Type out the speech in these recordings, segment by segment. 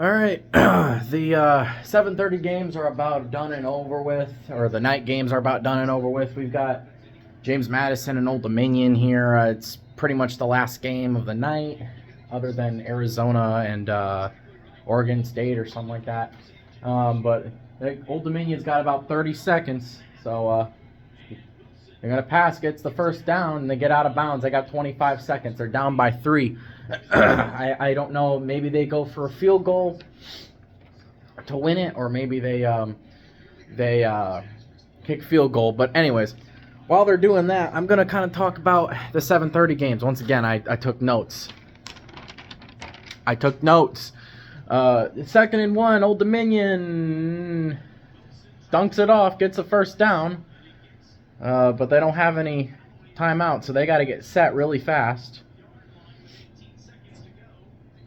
All right, the 7:30 games are about done and over with, or the night games are about done and over with. We've got James Madison and Old Dominion here. It's pretty much the last game of the night, other than Arizona and Oregon State or something like that. But Old Dominion's got about 30 seconds, so they're gonna pass, gets the first down, and they get out of bounds. They got 25 seconds. They're down by 3. I don't know. Maybe they go for a field goal to win it, or maybe they kick field goal. But anyways, while they're doing that, I'm gonna kind of talk about the 7:30 games. Once again, I took notes. I took notes. 2nd and 1, Old Dominion dunks it off, gets a first down, but they don't have any timeout, so they got to get set really fast.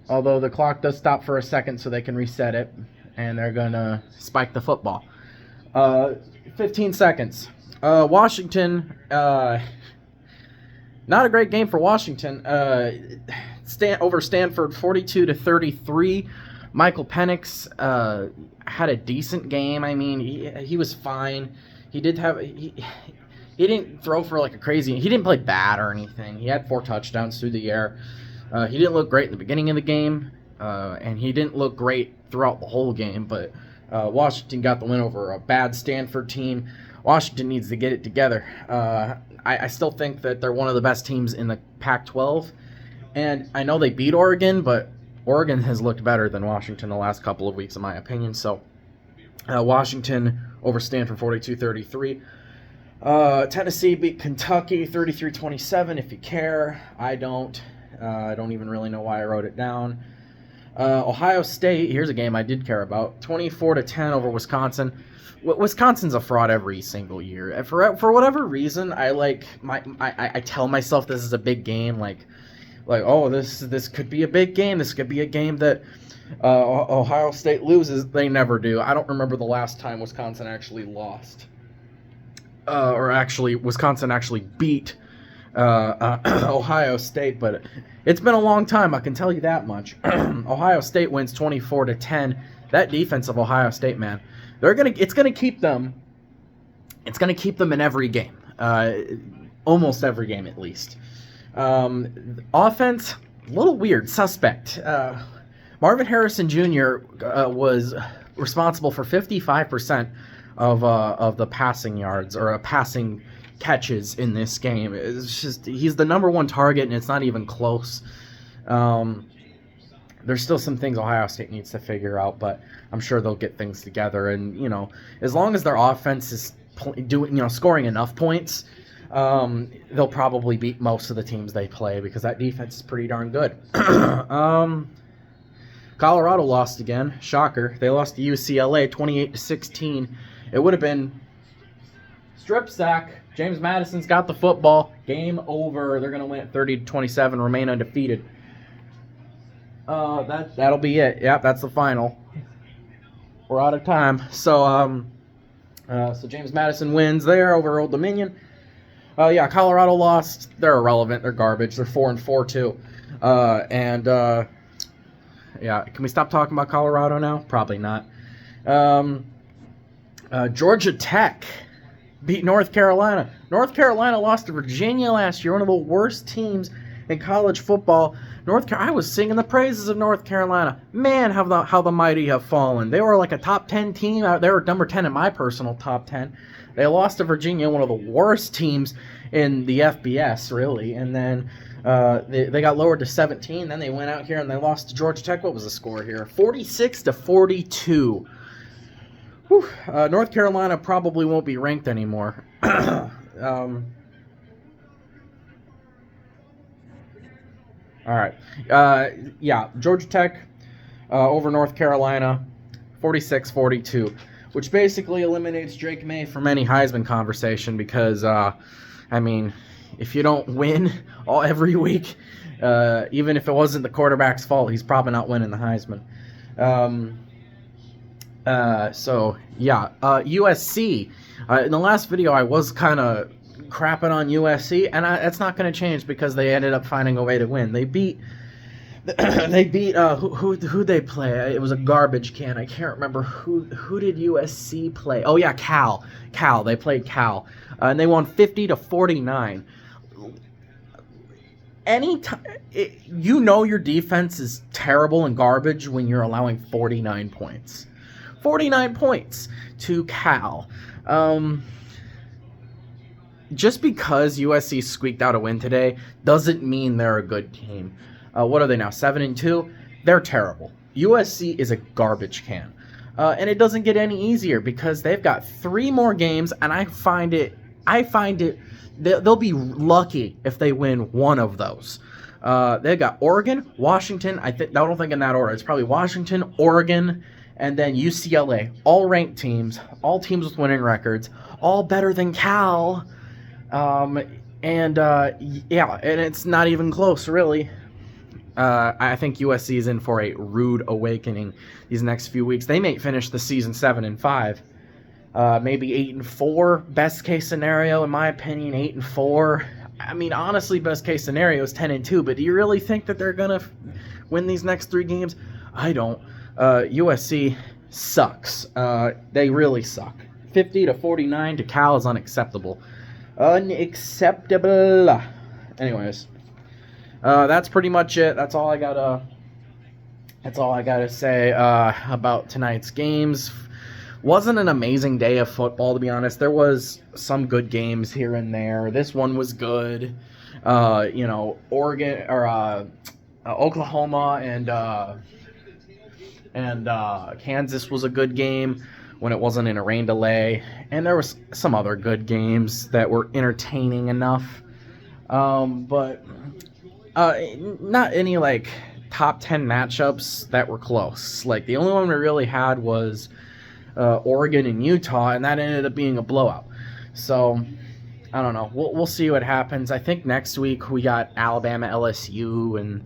Although the clock does stop for a second so they can reset it, and they're going to spike the football. 15 seconds. Washington, not a great game for Washington. Over Stanford, 42-33. Michael Penix had a decent game. I mean, he was fine. He didn't throw for like a crazy. He didn't play bad or anything. He had 4 touchdowns through the air. He didn't look great in the beginning of the game, and he didn't look great throughout the whole game, but Washington got the win over a bad Stanford team. Washington needs to get it together. I still think that they're one of the best teams in the Pac-12, and I know they beat Oregon, but Oregon has looked better than Washington the last couple of weeks, in my opinion. So Washington over Stanford 42-33. Tennessee beat Kentucky 33-27, if you care. I don't even really know why I wrote it down. Ohio State, here's a game I did care about, 24-10 over Wisconsin. Wisconsin's a fraud every single year. For whatever reason, I tell myself this is a big game, like oh, this could be a big game. This could be a game that Ohio State loses. They never do. I don't remember the last time Wisconsin actually lost. Wisconsin actually beat Ohio State, but it's been a long time, I can tell you that much. Ohio State wins 24-10. That defense of Ohio State, man, it's gonna keep them in every game, almost every game at least. Offense, a little weird, suspect. Marvin Harrison Jr. Was responsible for 55% of the passing yards, or passing catches in this game. It's just, he's the number one target, and it's not even close. There's still some things Ohio State needs to figure out, but I'm sure they'll get things together. And as long as their offense is scoring enough points, they'll probably beat most of the teams they play, because that defense is pretty darn good. Colorado lost again. Shocker. They lost to UCLA 28-16. It would have been strip sack. James Madison's got the football. Game over. They're going to win at 30-27, remain undefeated. That'll be it. Yep, that's the final. We're out of time. So James Madison wins there over Old Dominion. Colorado lost. They're irrelevant. They're garbage. They're 4-4 too. Can we stop talking about Colorado now? Probably not. Georgia Tech beat North Carolina. North Carolina lost to Virginia last year, one of the worst teams in college football. I was singing the praises of North Carolina. Man, how the mighty have fallen. They were like a top 10 team. They were number 10 in my personal top 10. They lost to Virginia, one of the worst teams in the FBS, really. And then they got lowered to 17. Then they went out here and they lost to Georgia Tech. What was the score here? 46-42. Whew. North Carolina probably won't be ranked anymore. All right. Georgia Tech over North Carolina, 46-42, which basically eliminates Drake May from any Heisman conversation because, if you don't win every week, even if it wasn't the quarterback's fault, he's probably not winning the Heisman. USC. In the last video, I was kind of crapping on USC, and that's not going to change because they ended up finding a way to win. They beat They beat who they play. It was a garbage can. I can't remember who did USC play. Oh yeah, Cal. They played Cal, and they won 50-49. Anytime you know your defense is terrible and garbage when you're allowing 49 points. 49 points to Cal. Just because USC squeaked out a win today doesn't mean they're a good team. What are they now? 7-2? They're terrible. USC is a garbage can. And it doesn't get any easier because they've got 3 more games, and I find it they'll be lucky if they win one of those. They've got Oregon, Washington. I don't think in that order. It's probably Washington, Oregon, and then UCLA. All ranked teams, all teams with winning records, all better than Cal. Yeah, and it's not even close, really. I think USC is in for a rude awakening these next few weeks. They may finish the season 7-5, maybe 8-4. Best case scenario, in my opinion, 8-4. I mean, honestly, best case scenario is 10-2. But do you really think that they're gonna win these next 3 games? I don't. USC sucks. They really suck. 50-49 to Cal is unacceptable. Unacceptable. Anyways. That's pretty much it. That's all I gotta say about tonight's games. Wasn't an amazing day of football, to be honest. There was some good games here and there. This one was good. Oregon or Oklahoma and Kansas was a good game when it wasn't in a rain delay. And there was some other good games that were entertaining enough. But not any like top 10 matchups that were close. Like the only one we really had was Oregon and Utah, and that ended up being a blowout. So I don't know. We'll see what happens. I think next week we got Alabama, LSU, and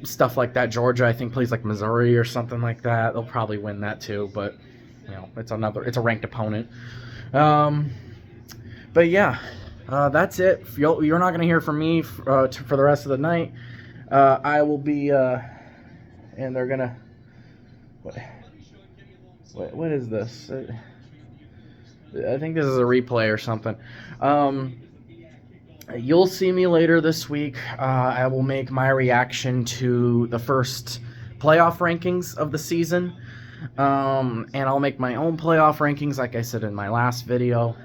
stuff like that. Georgia, I think, plays like Missouri or something like that. They'll probably win that too, but it's a ranked opponent. But yeah. That's it. You're not going to hear from me for the rest of the night. I will be, and they're going to, what is this? I think this is a replay or something. You'll see me later this week. I will make my reaction to the first playoff rankings of the season. And I'll make my own playoff rankings, like I said in my last video.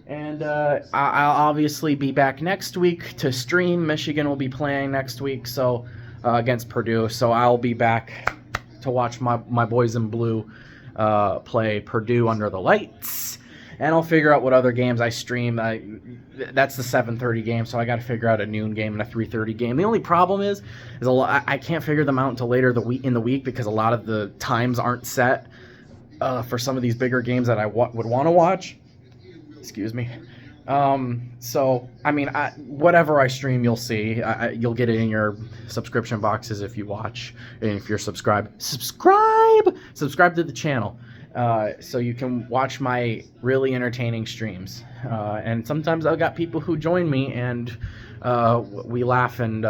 And I'll obviously be back next week to stream. Michigan will be playing next week, so against Purdue. So I'll be back to watch my boys in blue play Purdue under the lights. And I'll figure out what other games I stream. That's the 7:30 game, so I got to figure out a noon game and a 3:30 game. The only problem is I can't figure them out until later in the week because a lot of the times aren't set for some of these bigger games that I would want to watch. Excuse me. So, I mean, whatever I stream, you'll see. You'll get it in your subscription boxes if you watch. And if you're subscribed. Subscribe to the channel. So you can watch my really entertaining streams. And sometimes I've got people who join me and we laugh and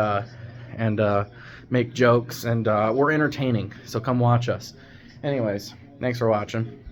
make jokes. And we're entertaining. So come watch us. Anyways, thanks for watching.